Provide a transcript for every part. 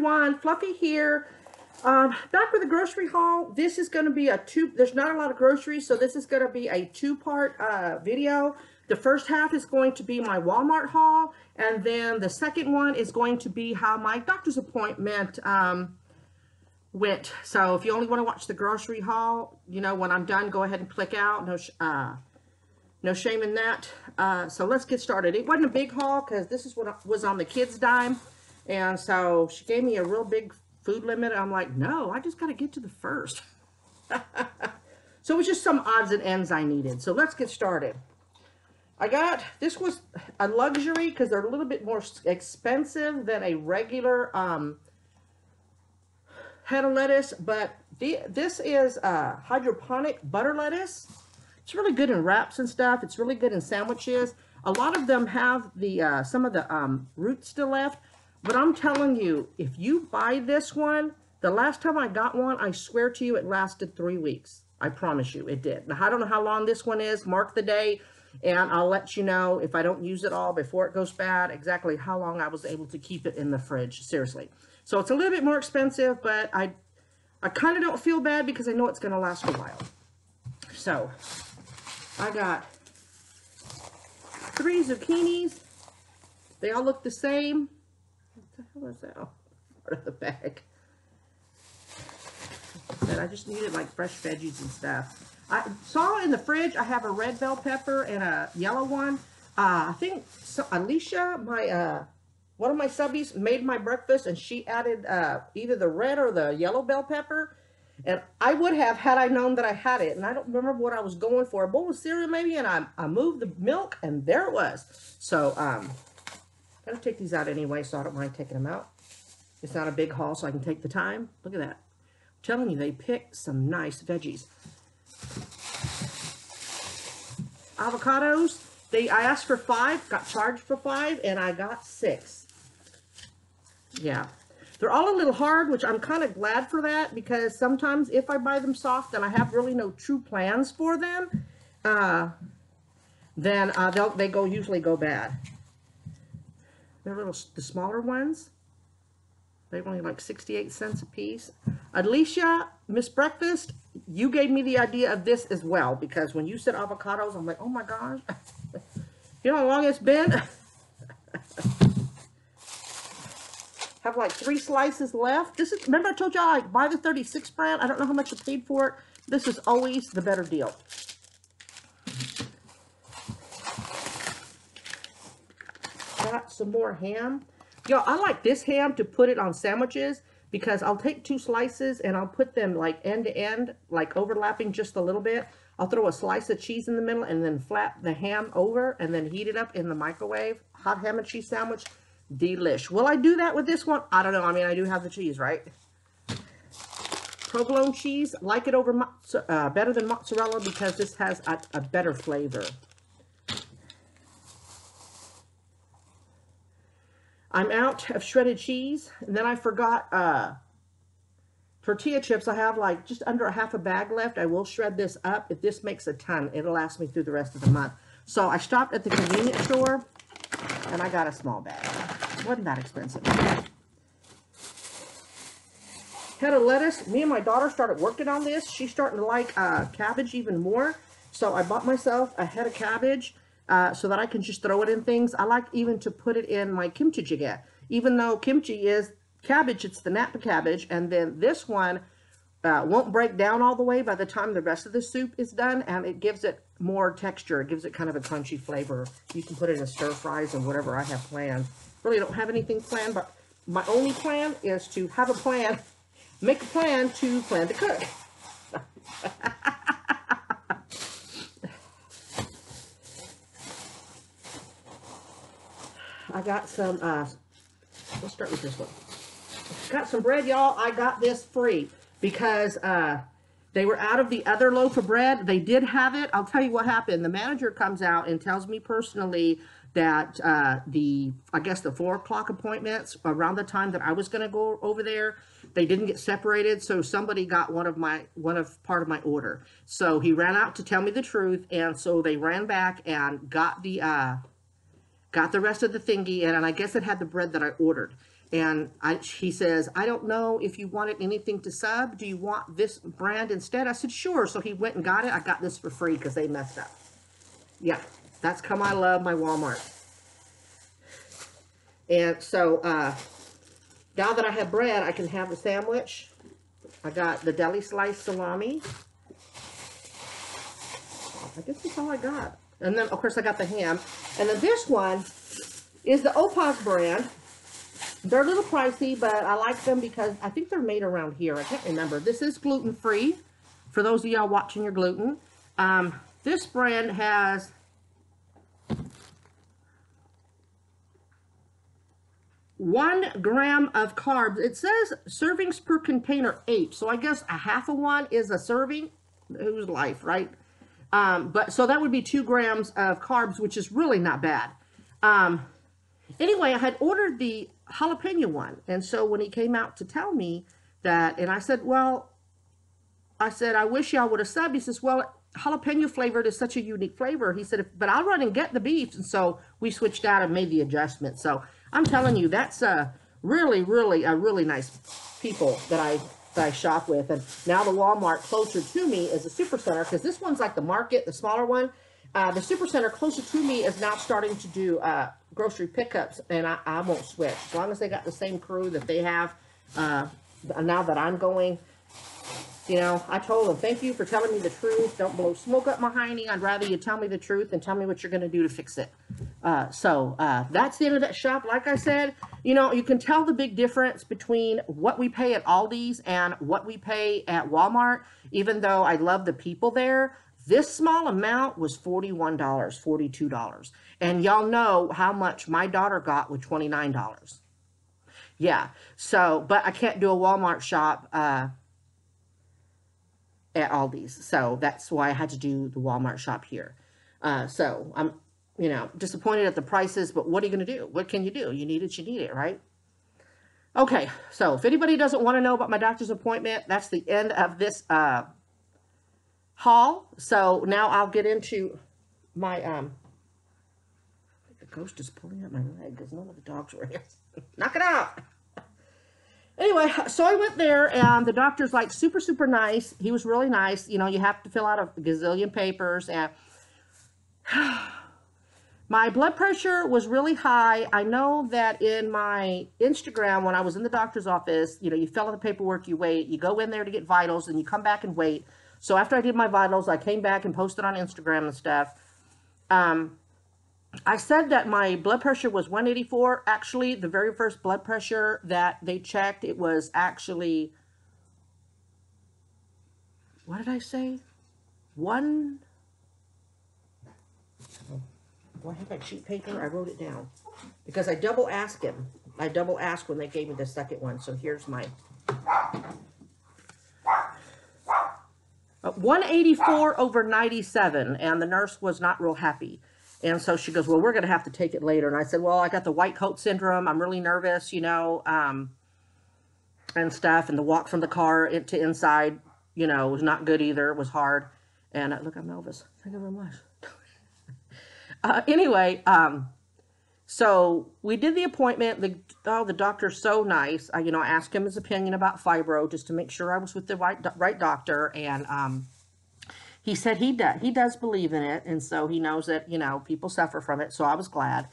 everyone, Fluffy here. Back with the grocery haul. This is going to be there's not a lot of groceries, so this is going to be a two-part video. The first half is going to be my Walmart haul, and then the second one is going to be how my doctor's appointment went. So if you only want to watch the grocery haul, you know, when I'm done, go ahead and click out. No shame in that. So let's get started. It wasn't a big haul because this is what was on the kids' dime. And so she gave me a real big food limit. I'm like, no, I just got to get to the first. So it was just some odds and ends I needed. So let's get started. This was a luxury because they're a little bit more expensive than a regular head of lettuce. But this is hydroponic butter lettuce. It's really good in wraps and stuff. It's really good in sandwiches. A lot of them have the some of the roots still left. But I'm telling you, if you buy this one, the last time I got one, I swear to you, it lasted 3 weeks. I promise you, it did. Now, I don't know how long this one is. Mark the day, and I'll let you know if I don't use it all before it goes bad, exactly how long I was able to keep it in the fridge. Seriously. So it's a little bit more expensive, but I kind of don't feel bad because I know it's going to last a while. So I got 3 zucchinis. They all look the same. What the hell is that? Oh, part of the bag. But I just needed like fresh veggies and stuff. I saw in the fridge I have a red bell pepper and a yellow one. I think Alicia, one of my subbies, made my breakfast and she added either the red or the yellow bell pepper. And I would have had I known that I had it. And I don't remember what I was going for. A bowl of cereal maybe. And I moved the milk and there it was. So I'm going to take these out anyway, so I don't mind taking them out. It's not a big haul, so I can take the time. Look at that. I'm telling you, they picked some nice veggies. Avocados. I asked for 5, got charged for 5, and I got 6. Yeah. They're all a little hard, which I'm kind of glad for that, because sometimes if I buy them soft and I have really no true plans for them, then they usually go bad. They're the smaller ones. They're only like 68 cents a piece. Alicia, Miss Breakfast, you gave me the idea of this as well, because when you said avocados, I'm like, oh my gosh. You know how long it's been? Have like 3 slices left. Remember I told y'all I buy the 36 brand? I don't know how much I paid for it. This is always the better deal. Got some more ham. Y'all, I like this ham to put it on sandwiches because I'll take 2 slices and I'll put them like end to end, like overlapping just a little bit. I'll throw a slice of cheese in the middle and then flap the ham over and then heat it up in the microwave. Hot ham and cheese sandwich. Delish. Will I do that with this one? I don't know. I mean, I do have the cheese, right? Provolone cheese. Like it over better than mozzarella because this has a better flavor. I'm out of shredded cheese. And then I forgot tortilla chips. I have like just under a half a bag left. I will shred this up. If this makes a ton, it'll last me through the rest of the month. So I stopped at the convenience store and I got a small bag. It wasn't that expensive. Head of lettuce. Me and my daughter started working on this. She's starting to like cabbage even more. So I bought myself a head of cabbage. So that I can just throw it in things. I like even to put it in my kimchi jjigae. Even though kimchi is cabbage, it's the napa cabbage. And then this one won't break down all the way by the time the rest of the soup is done. And it gives it more texture. It gives it kind of a crunchy flavor. You can put it in stir fries and whatever I have planned. Really don't have anything planned, but my only plan is to have a plan. Make a plan to plan to cook. I got some, let's start with this one. Got some bread, y'all. I got this free because they were out of the other loaf of bread. They did have it. I'll tell you what happened. The manager comes out and tells me personally that I guess the 4 o'clock appointments, around the time that I was going to go over there, they didn't get separated. So somebody got part of my order. So he ran out to tell me the truth. And so they ran back and got the rest of the thingy in, and I guess it had the bread that I ordered. And he says, I don't know if you wanted anything to sub. Do you want this brand instead? I said, sure. So he went and got it. I got this for free because they messed up. Yeah, that's come I love my Walmart. And so now that I have bread, I can have the sandwich. I got the deli sliced salami. I guess that's all I got. And then, of course, I got the ham. And then this one is the Opaz brand. They're a little pricey, but I like them because I think they're made around here. I can't remember. This is gluten-free for those of y'all watching your gluten. This brand has 1 gram of carbs. It says servings per container 8. So I guess a half of one is a serving. Who's life, right? But so that would be 2 grams of carbs, which is really not bad. Anyway, I had ordered the jalapeno one. And so when he came out to tell me that, and I said, well, I wish y'all would have subbed. He says, well, jalapeno flavored is such a unique flavor. He said, but I'll run and get the beef. And so we switched out and made the adjustment. So I'm telling you, that's really, really nice people that I shop with. And now the Walmart closer to me is a Supercenter, because this one's like the market, the smaller one. The Supercenter closer to me is now starting to do grocery pickups, and I won't switch. As long as they got the same crew that they have now that I'm going. You know, I told them, thank you for telling me the truth. Don't blow smoke up my hiney. I'd rather you tell me the truth and tell me what you're going to do to fix it. So that's the end of that shop. Like I said, you know, you can tell the big difference between what we pay at Aldi's and what we pay at Walmart. Even though I love the people there, this small amount was $41, $42. And y'all know how much my daughter got with $29. Yeah, so, but I can't do a Walmart shop at Aldi's. So that's why I had to do the Walmart shop here. So I'm, you know, disappointed at the prices, but what are you going to do? What can you do? You need it, right? Okay, so if anybody doesn't want to know about my doctor's appointment, that's the end of this haul. So now I'll get into my, the ghost is pulling at my leg because none of the dogs were here. Knock it out. Anyway, so I went there, and the doctor's like super nice. He was really nice. You know, you have to fill out a gazillion papers, and my blood pressure was really high. I know that in my Instagram, when I was in the doctor's office, you know, you fill out the paperwork, you wait, you go in there to get vitals, and you come back and wait. So after I did my vitals, I came back and posted on Instagram and stuff. I said that my blood pressure was 184. Actually, the very first blood pressure that they checked, it was actually, what did I say? Do I have my sheet paper? I wrote it down because I double asked him. I double asked when they gave me the second one. So here's my 184 over 97, and the nurse was not real happy. And so she goes, well, we're going to have to take it later. And I said, well, I got the white coat syndrome. I'm really nervous, you know, and stuff. And the walk from the car to inside, you know, was not good either. It was hard. And look, I'm Elvis. Thank you very much. Anyway, so we did the appointment. The doctor's so nice. You know, I asked him his opinion about fibro just to make sure I was with the right doctor. And he said he does believe in it, and so he knows that, you know, people suffer from it, so I was glad.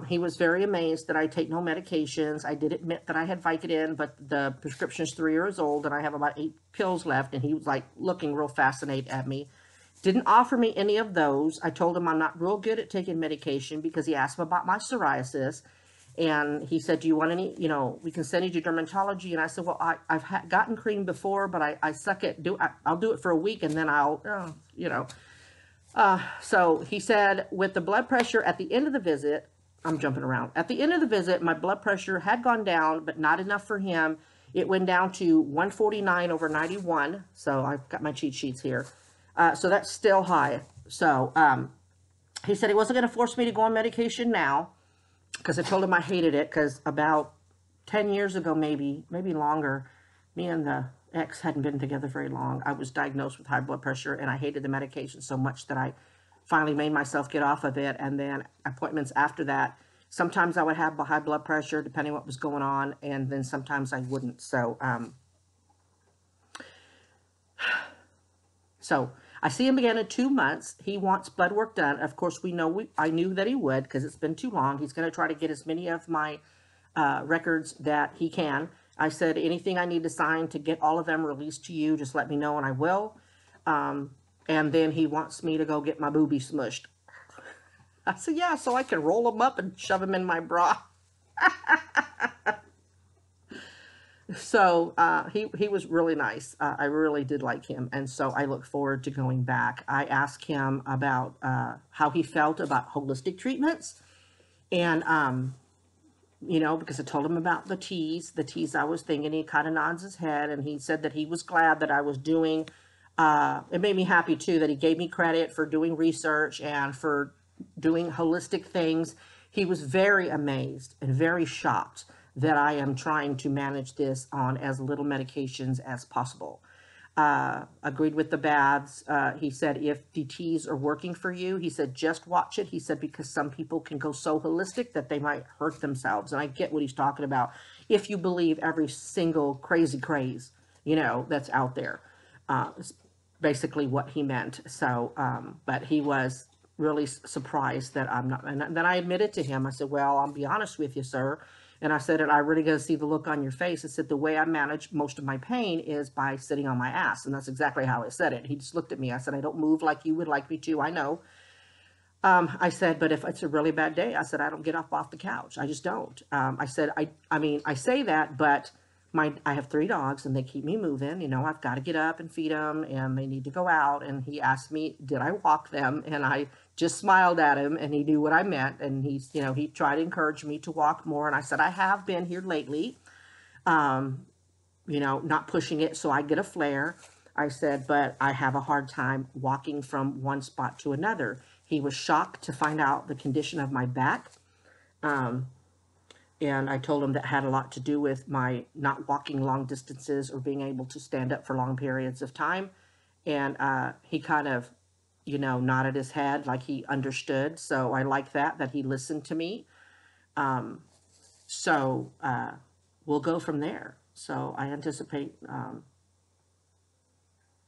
He was very amazed that I take no medications. I did admit that I had Vicodin, but the prescription is 3 years old, and I have about 8 pills left, and he was, like, looking real fascinated at me. Didn't offer me any of those. I told him I'm not real good at taking medication because he asked me about my psoriasis. And he said, do you want any, you know, we can send you to dermatology. And I said, well, I've gotten cream before, but I suck at, I'll do it for a week and then I'll, you know. So he said with the blood pressure at the end of the visit, I'm jumping around. At the end of the visit, my blood pressure had gone down, but not enough for him. It went down to 149 over 91. So I've got my cheat sheets here. So that's still high. So he said he wasn't going to force me to go on medication now, because I told him I hated it, because about 10 years ago, maybe longer, me and the ex hadn't been together very long. I was diagnosed with high blood pressure, and I hated the medication so much that I finally made myself get off of it. And then appointments after that, Sometimes I would have high blood pressure depending what was going on, and then sometimes I wouldn't. So, I see him again in 2 months. He wants blood work done. Of course, I knew that he would because it's been too long. He's going to try to get as many of my records that he can. I said, anything I need to sign to get all of them released to you, just let me know and I will. And then he wants me to go get my boobie smushed. I said, yeah, so I can roll them up and shove them in my bra. So he was really nice. I really did like him. And so I look forward to going back. I asked him about how he felt about holistic treatments. And, you know, because I told him about the teas I was thinking. He kind of nods his head, and he said that he was glad that I was doing, it made me happy too, that he gave me credit for doing research and for doing holistic things. He was very amazed and very shocked that I am trying to manage this on as little medications as possible. Agreed with the baths. He said, if the teas are working for you, he said, just watch it. He said, because some people can go so holistic that they might hurt themselves. And I get what he's talking about. If you believe every single crazy craze, you know, that's out there, is basically what he meant. So, but he was really surprised that I'm not, and then I admitted to him, I said, well, I'll be honest with you, sir. And I said, and I really got to see the look on your face. I said, the way I manage most of my pain is by sitting on my ass. And that's exactly how I said it. He just looked at me. I said, I don't move like you would like me to. I know. I said, but if it's a really bad day, I said, I don't get up off the couch. I just don't. I said, I mean, I say that, but I have 3 dogs and they keep me moving. You know, I've got to get up and feed them and they need to go out. And he asked me, did I walk them? And I just smiled at him, and he knew what I meant. And he's, you know, he tried to encourage me to walk more. And I said, I have been here lately, you know, not pushing it so I get a flare. I said, but I have a hard time walking from one spot to another. He was shocked to find out the condition of my back. And I told him that had a lot to do with my not walking long distances or being able to stand up for long periods of time. And he kind of, you know, nodded his head like he understood. So I like that he listened to me. So we'll go from there. So I anticipate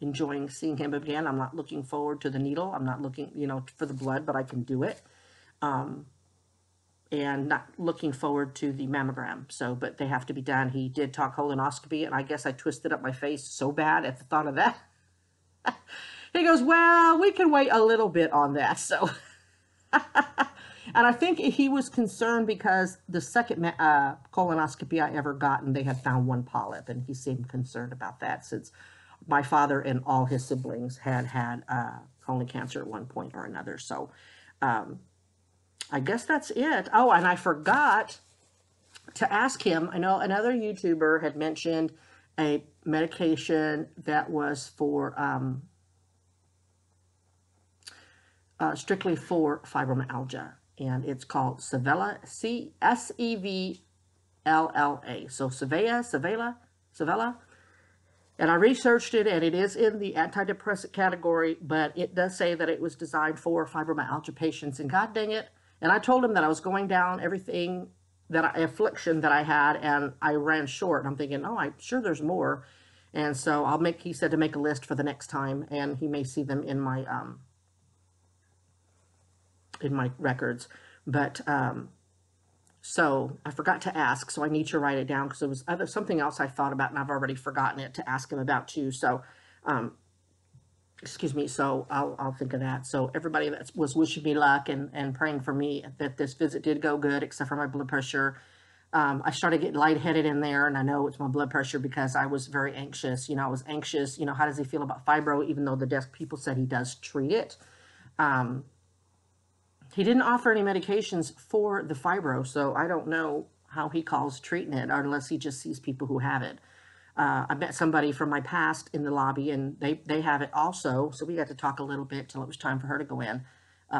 enjoying seeing him again. I'm not looking forward to the needle. I'm not looking, you know, for the blood, but I can do it. And not looking forward to the mammogram. So, but they have to be done. He did talk colonoscopy, and I guess I twisted up my face so bad at the thought of that. He goes, well, we can wait a little bit on that. So, and I think he was concerned because the second colonoscopy I ever gotten, they had found 1 polyp, and he seemed concerned about that since my father and all his siblings had colon cancer at one point or another. So, I guess that's it. Oh, and I forgot to ask him. I know another YouTuber had mentioned a medication that was for strictly for fibromyalgia, and it's called Sevella, Sevlla. So Sevella. And I researched it, and it is in the antidepressant category, but it does say that it was designed for fibromyalgia patients. And God dang it. And I told him that I was going down everything affliction that I had, and I ran short. And I'm thinking, oh, I'm sure there's more. And so he said to make a list for the next time, and he may see them in my records. But so I forgot to ask, so I need to write it down because it was something else I thought about, and I've already forgotten it to ask him about too. So, excuse me, so I'll think of that. So everybody that was wishing me luck and praying for me that this visit did go good, except for my blood pressure. I started getting lightheaded in there, and I know it's my blood pressure because I was very anxious. You know, I was anxious. You know, how does he feel about fibro, even though the desk people said he does treat it? He didn't offer any medications for the fibro, so I don't know how he calls treating it, or unless he just sees people who have it. I met somebody from my past in the lobby, and they have it also, so we got to talk a little bit till it was time for her to go in,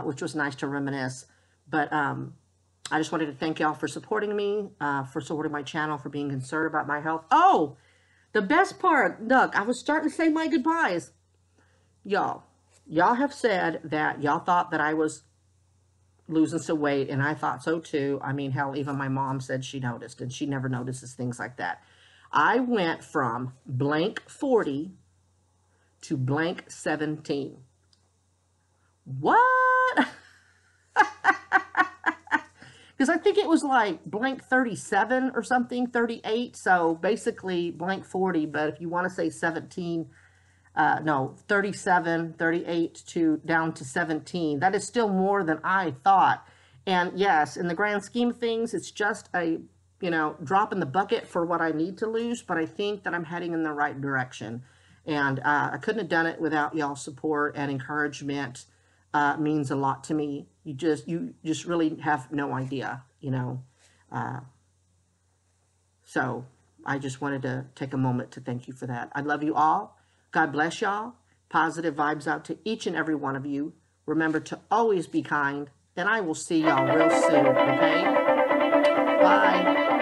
which was nice to reminisce. But I just wanted to thank y'all for supporting me, for supporting my channel, for being concerned about my health. Oh, the best part, look, I was starting to say my goodbyes. Y'all have said that y'all thought that I was losing some weight, and I thought so too. I mean, hell, even my mom said she noticed, and she never notices things like that. I went from blank 40 to blank 17. What? Because I think it was like blank 37 or something, 38. So basically blank 40, but if you want to say 17, no, 37, 38 to down to 17. That is still more than I thought. And yes, in the grand scheme of things, it's just a, drop in the bucket for what I need to lose, but I think that I'm heading in the right direction. And I couldn't have done it without y'all's support and encouragement. Means a lot to me. You just really have no idea, So I just wanted to take a moment to thank you for that. I love you all. God bless y'all. Positive vibes out to each and every one of you. Remember to always be kind, and I will see y'all real soon, okay? Bye.